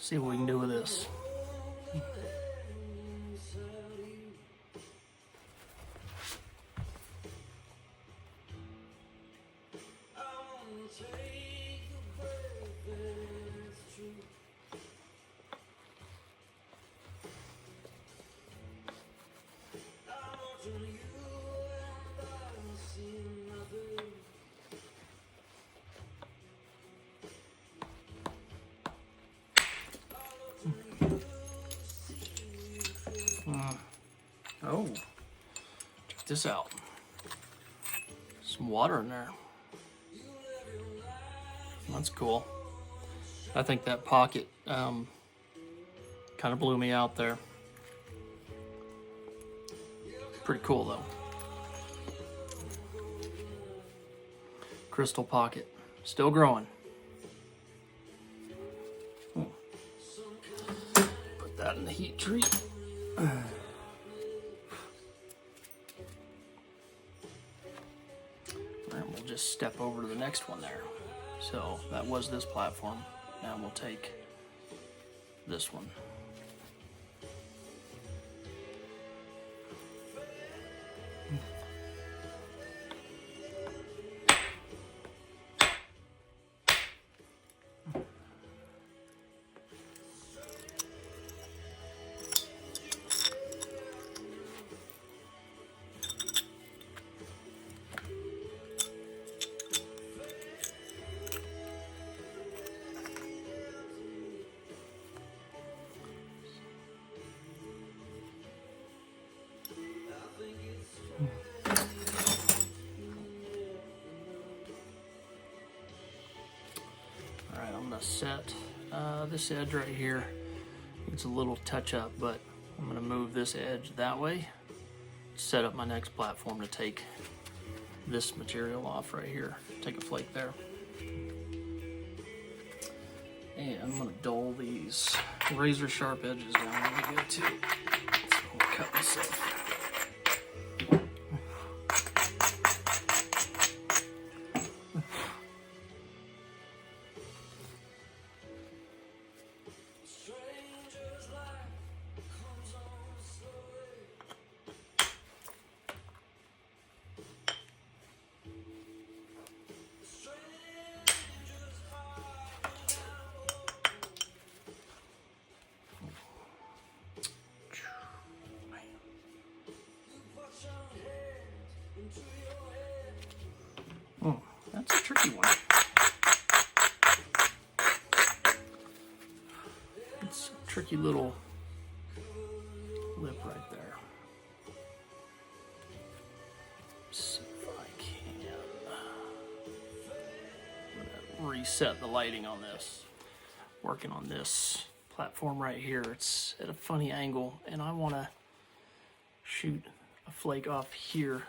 See what we can do with this. Oh, check this out. Some water in there. That's cool. I think that pocket kind of blew me out there. Pretty cool though. Crystal pocket, still growing. Put that in the heat treat. And we'll just step over to the next one there. So that was this platform. Now we'll take this one. Alright, I'm going to set this edge right here. It's a little touch up, but I'm going to move this edge that way. Set up my next platform to take this material off right here. Take a flake there. And I'm going to dull these razor sharp edges down really good too. So we'll cut this off. That's a tricky one. It's a tricky little lip right there. See if I can. I'm gonna reset the lighting on this. Working on this platform right here. It's at a funny angle, and I want to shoot a flake off here.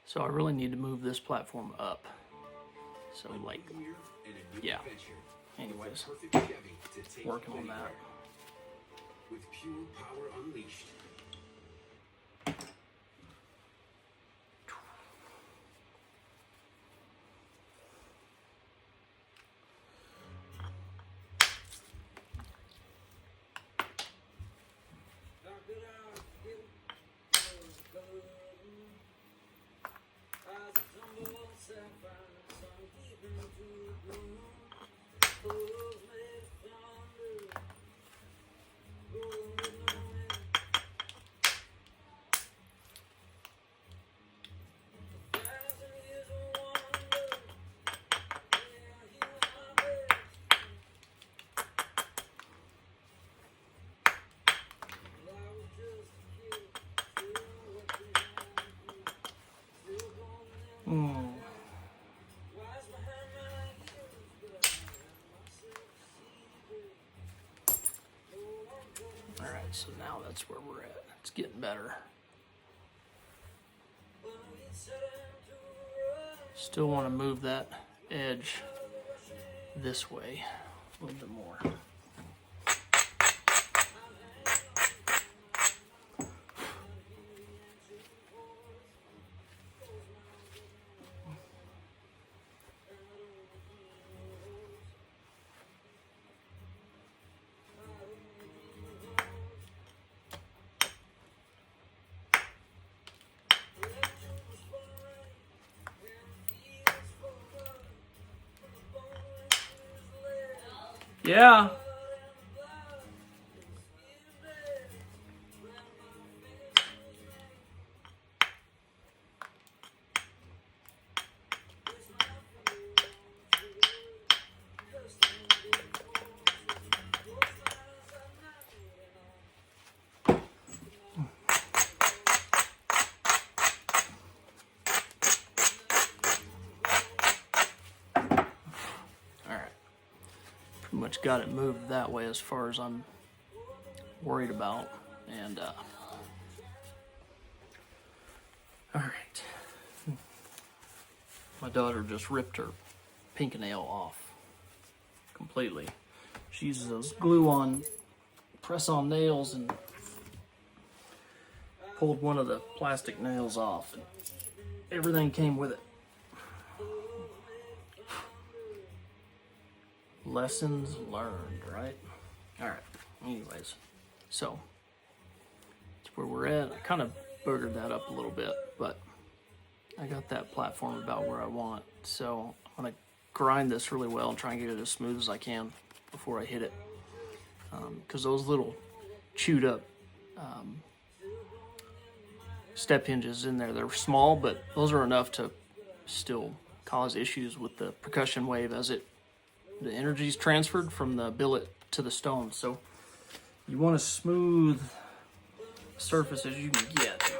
So I really need to move this platform up. So like, yeah. Anyways, working on that. With pure power unleashed. Alright, so now that's where we're at. It's getting better. Still want to move that edge this way a little bit more. Yeah. Pretty much got it moved that way as far as I'm worried about. And all right, my daughter just ripped her pink nail off completely. She uses those glue-on press-on nails and pulled one of the plastic nails off, and everything came with it. Lessons learned, right? All right, anyways, so that's where we're at. I kind of boogered that up a little bit, but I got that platform about where I want. So I'm gonna grind this really well and try and get it as smooth as I can before I hit it. Because those little chewed up step hinges in there, they're small, but those are enough to still cause issues with the percussion wave as the energy's transferred from the billet to the stone. So you want a smooth surface as you can get.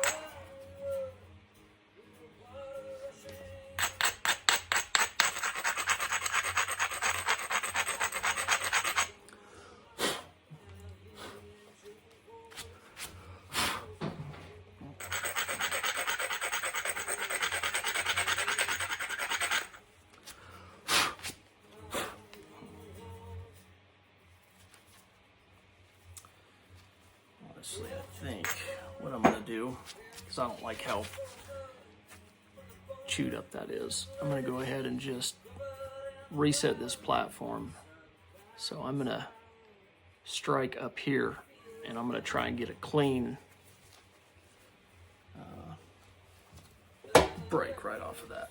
Honestly, I think what I'm going to do, because I don't like how chewed up that is, I'm going to go ahead and just reset this platform. So I'm going to strike up here, and I'm going to try and get a clean break right off of that.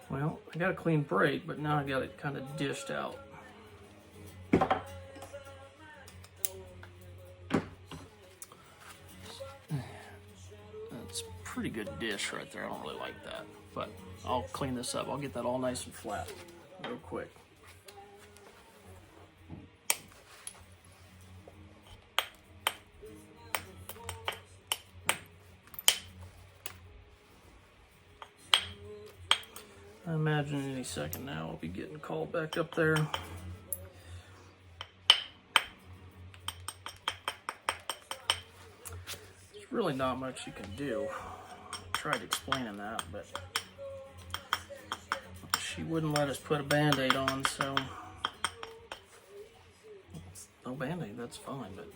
Well, I got a clean break, but now I got it kind of dished out. That's a pretty good dish right there. I don't really like that, but I'll clean this up. I'll get that all nice and flat real quick. I imagine any second now I'll be getting called back up there. There's really not much you can do. I tried explaining that, but she wouldn't let us put a Band-Aid on, so no Band-Aid, that's fine, but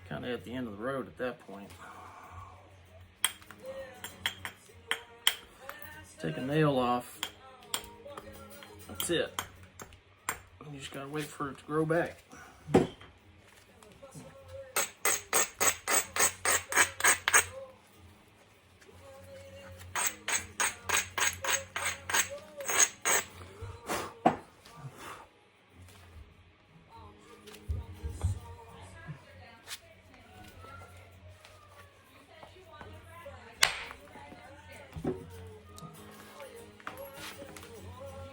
kind of at the end of the road at that point. Take a nail off. That's it. You just gotta wait for it to grow back.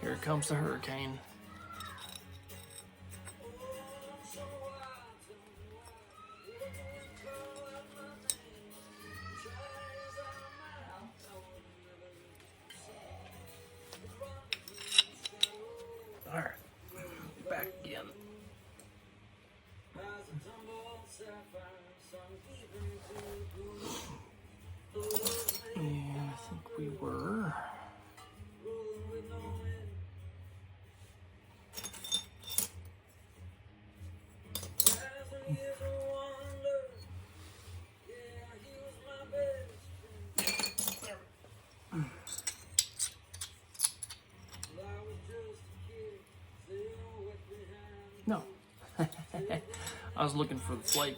Here comes the hurricane. All right, back again. And I think we were. No. I was looking for the flake.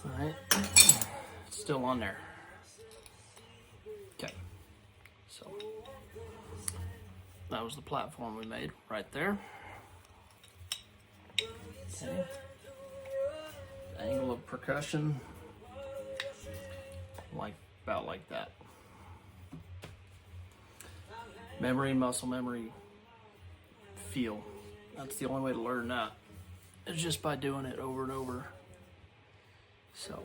All right. It's still on there. Okay. So that was the platform we made right there. Okay. Angle of percussion, about like that. Memory, muscle memory, feel. That's the only way to learn that. It's just by doing it over and over. So.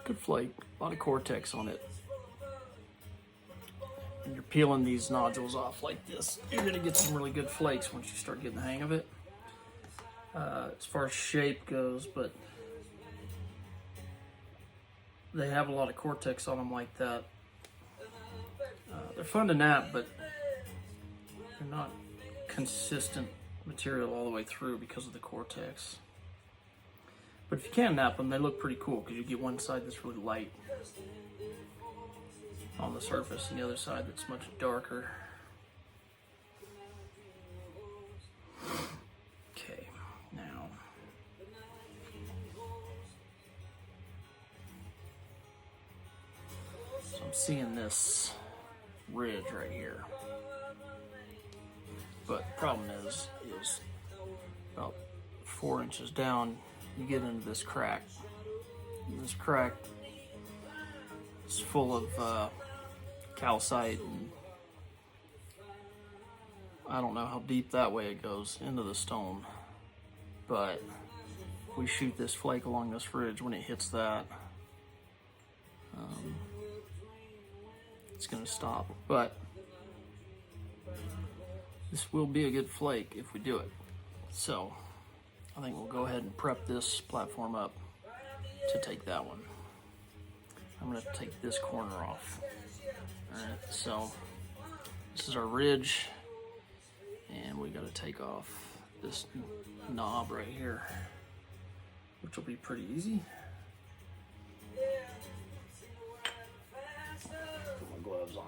Good flake, a lot of cortex on it. When you're peeling these nodules off like this, you're gonna get some really good flakes once you start getting the hang of it. As far as shape goes, but they have a lot of cortex on them like that. They're fun to nap, but they're not consistent material all the way through because of the cortex. But if you can nap them, they look pretty cool because you get one side that's really light on the surface and the other side that's much darker. Okay, now so I'm seeing this ridge right here, but the problem is about 4 inches down you get into this crack. And this crack is full of calcite, and I don't know how deep that way it goes into the stone, but if we shoot this flake along this ridge, when it hits that, it's going to stop. But this will be a good flake if we do it. So I think we'll go ahead and prep this platform up to take that one. I'm going to take this corner off. Alright, so this is our ridge, and we got to take off this knob right here, which will be pretty easy. Put my gloves on.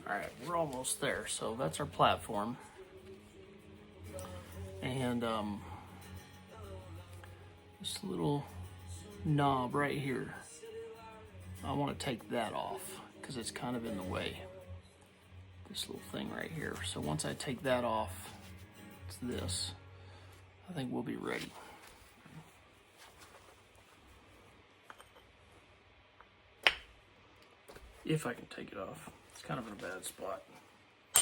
Alright, we're almost there. So that's our platform. And this little knob right here, I want to take that off because it's kind of in the way. This little thing right here. So once I take that off, it's this, I think we'll be ready. If I can take it off. It's kind of in a bad spot. I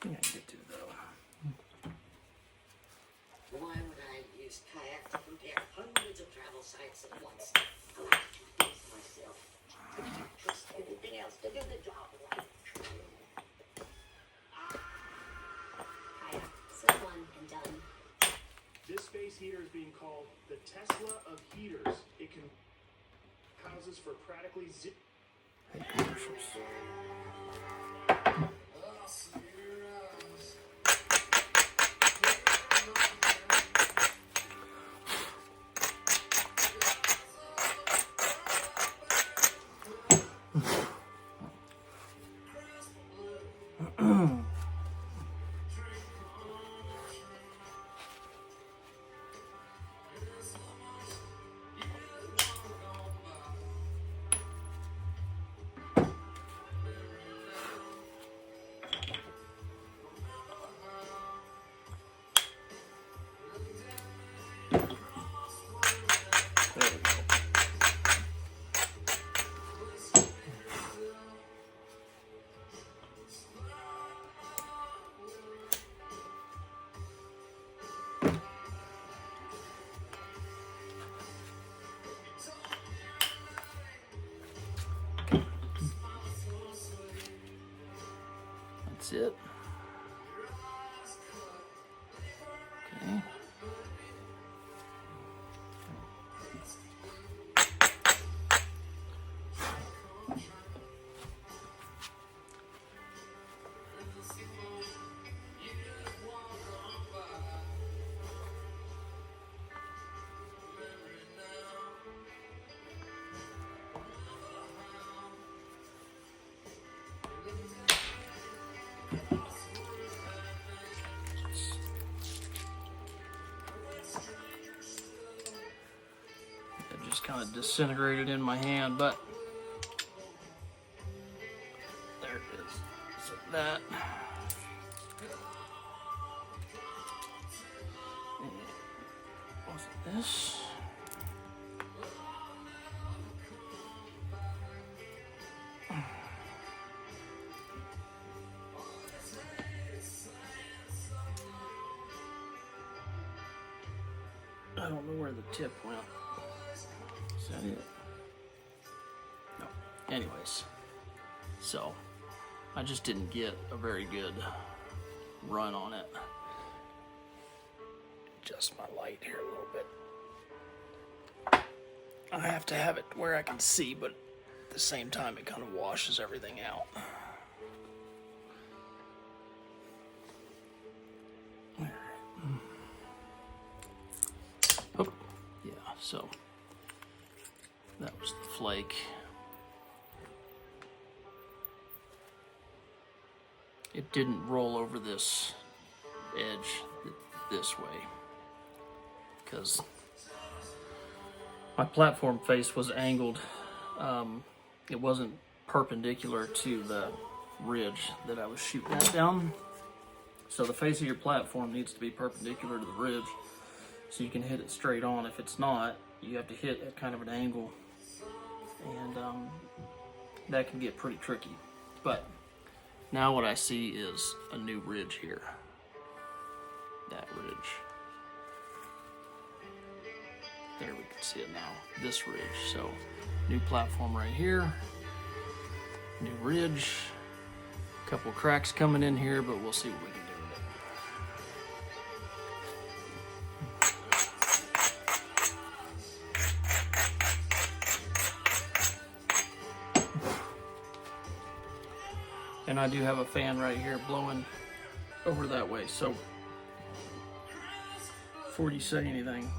think I can get to it though. Why would I use kayak to compare hundreds of travel sites at once? I like to do this myself. I can't trust anything else to do the job right. Kayak, simple one and done. This space heater is being called the Tesla of heaters. It can houses for practically zero. Hey, commercials. sit. Okay. It just kind of disintegrated in my hand, but there it is. So that. Was it this? I don't know where the tip went. Is that it? No. Anyways, so I just didn't get a very good run on it. Adjust my light here a little bit. I have to have it where I can see, but at the same time it kind of washes everything out. Oh, yeah, so that was the flake. It didn't roll over this edge this way because my platform face was angled. It wasn't perpendicular to the ridge that I was shooting at down. So the face of your platform needs to be perpendicular to the ridge so you can hit it straight on. If it's not, you have to hit at kind of an angle, and that can get pretty tricky. But now what I see is a new ridge here. That ridge. There, we can see it now. This ridge. So new platform right here. New ridge. A couple cracks coming in here, but we'll see what we can do with it. And I do have a fan right here blowing over that way, so before you say anything,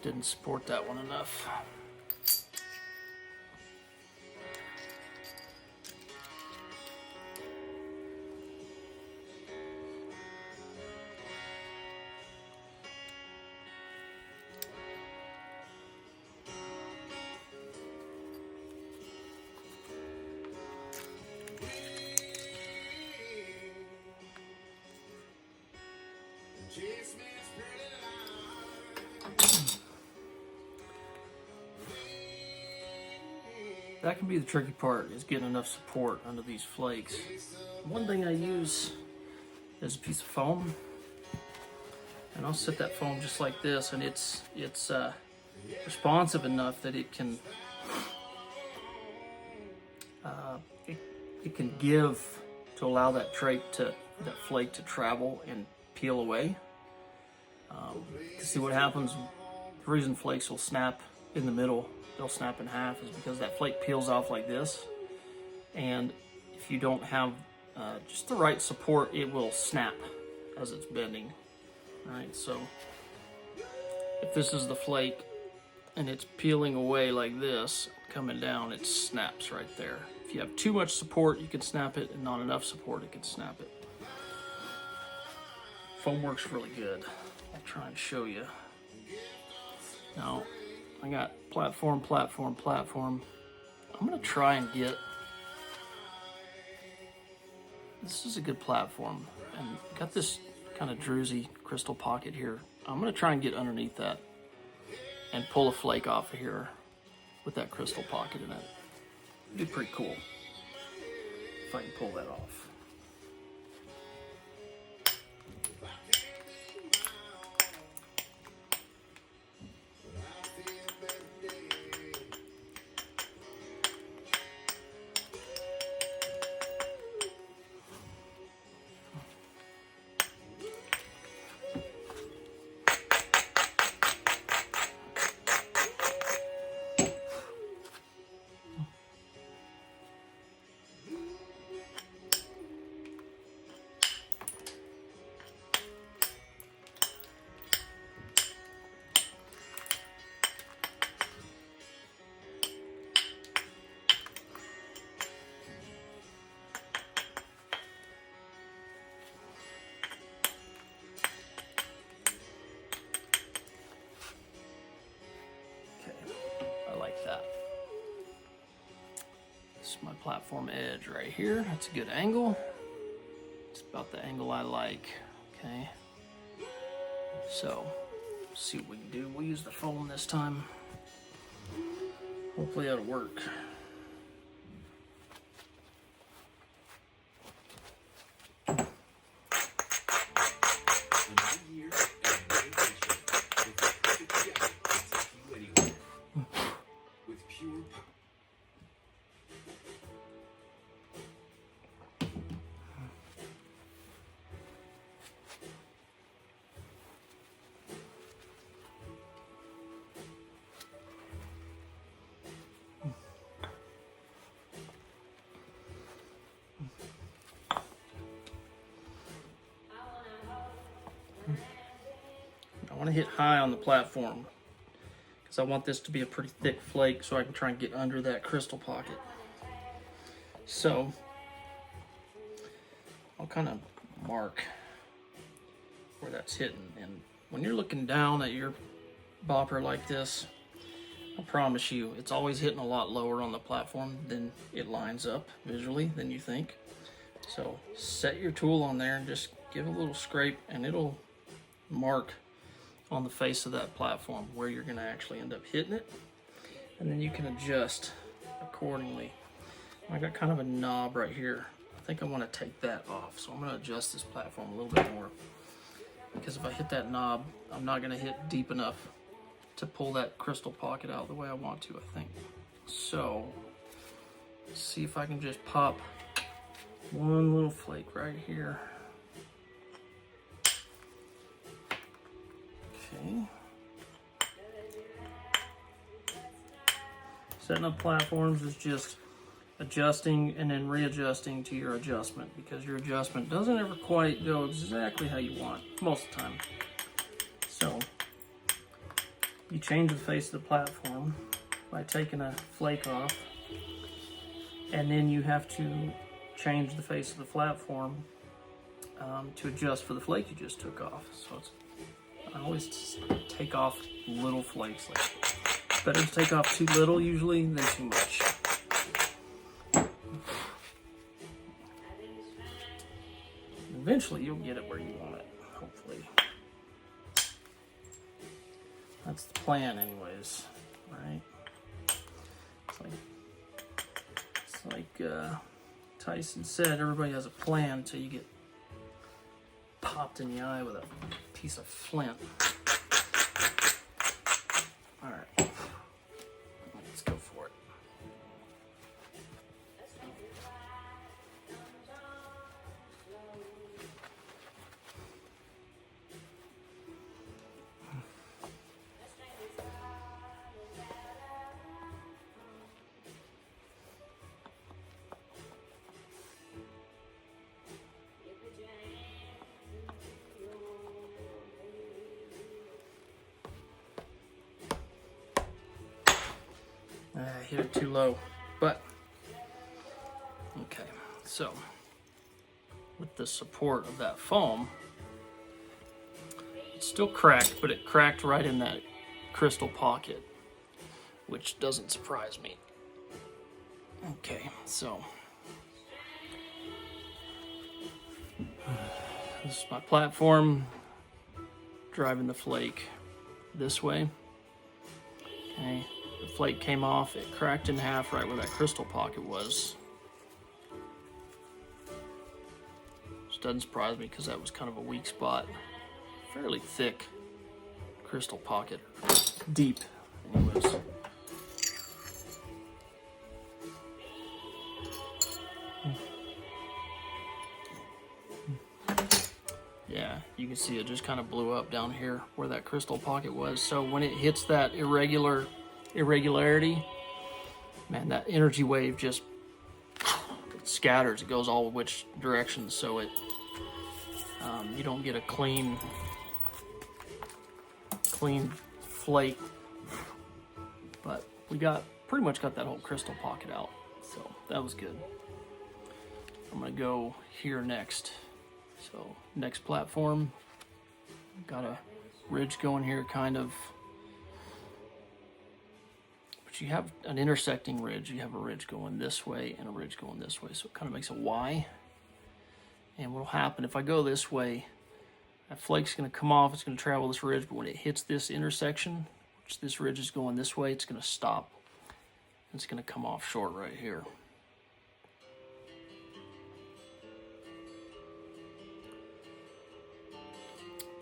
didn't support that one enough. That can be the tricky part, is getting enough support under these flakes. One thing I use is a piece of foam, and I'll set that foam just like this, and it's responsive enough that it can it can give to allow that flake to travel and peel away. See what happens. The reason flakes will snap in the middle, they'll snap in half, is because that flake peels off like this, and if you don't have just the right support, it will snap as it's bending. Alright, so if this is the flake and it's peeling away like this, coming down, it snaps right there. If you have too much support, you can snap it, and not enough support, it can snap it. Foam works really good. I'll try and show you. Now, I got platform. I'm gonna try and get, this is a good platform, and got this kind of druzy crystal pocket here. I'm going to try and get underneath that and pull a flake off of here with that crystal pocket in it. It'd be pretty cool if I can pull that off. My platform edge right here. That's a good angle. It's about the angle I like. Okay. So, let's see what we can do. We'll use the foam this time. Hopefully that'll work. I want to hit high on the platform because I want this to be a pretty thick flake so I can try and get under that crystal pocket. So I'll kind of mark where that's hitting, and when you're looking down at your bopper like this, I promise you it's always hitting a lot lower on the platform than it lines up visually than you think. So set your tool on there and just give a little scrape, and it'll mark on the face of that platform where you're going to actually end up hitting it, and then you can adjust accordingly. I got kind of a knob right here. I think I want to take that off, so I'm going to adjust this platform a little bit more, because if I hit that knob, I'm not going to hit deep enough to pull that crystal pocket out the way I want to, I think. So let's see if I can just pop one little flake right here. Okay. Setting up platforms is just adjusting and then readjusting to your adjustment, because your adjustment doesn't ever quite go exactly how you want most of the time. So you change the face of the platform by taking a flake off, and then you have to change the face of the platform to adjust for the flake you just took off. So I always take off little flakes. Like, better to take off too little usually than too much. Eventually you'll get it where you want it, hopefully. That's the plan anyways, right? It's like Tyson said, everybody has a plan until you get popped in the eye with a piece of flint. All right, let's go for it. I hit it too low, but okay. So with the support of that foam, it's still cracked, but it cracked right in that crystal pocket, which doesn't surprise me. Okay, so This is my platform, driving the flake this way. Okay, the flake came off, it cracked in half right where that crystal pocket was. Which doesn't surprise me because that was kind of a weak spot. Fairly thick crystal pocket, deep anyways. Yeah, you can see it just kind of blew up down here where that crystal pocket was. So when it hits that irregularity, man, that energy wave just it scatters. It goes all which directions, so it you don't get a clean flake. But we pretty much got that whole crystal pocket out, so that was good. I'm gonna go here next. So next platform, got a ridge going here, kind of. But you have an intersecting ridge. You have a ridge going this way and a ridge going this way, so it kind of makes a Y. And what will happen if I go this way? That flake's going to come off. It's going to travel this ridge, but when it hits this intersection, which this ridge is going this way, it's going to stop. It's going to come off short right here.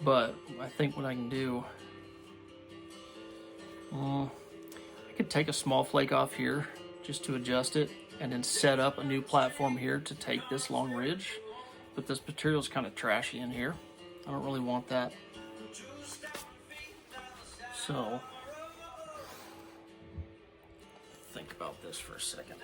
But I think what I can do, I could take a small flake off here just to adjust it and then set up a new platform here to take this long ridge. But this material's kind of trashy in here. I don't really want that. So, think about this for a second.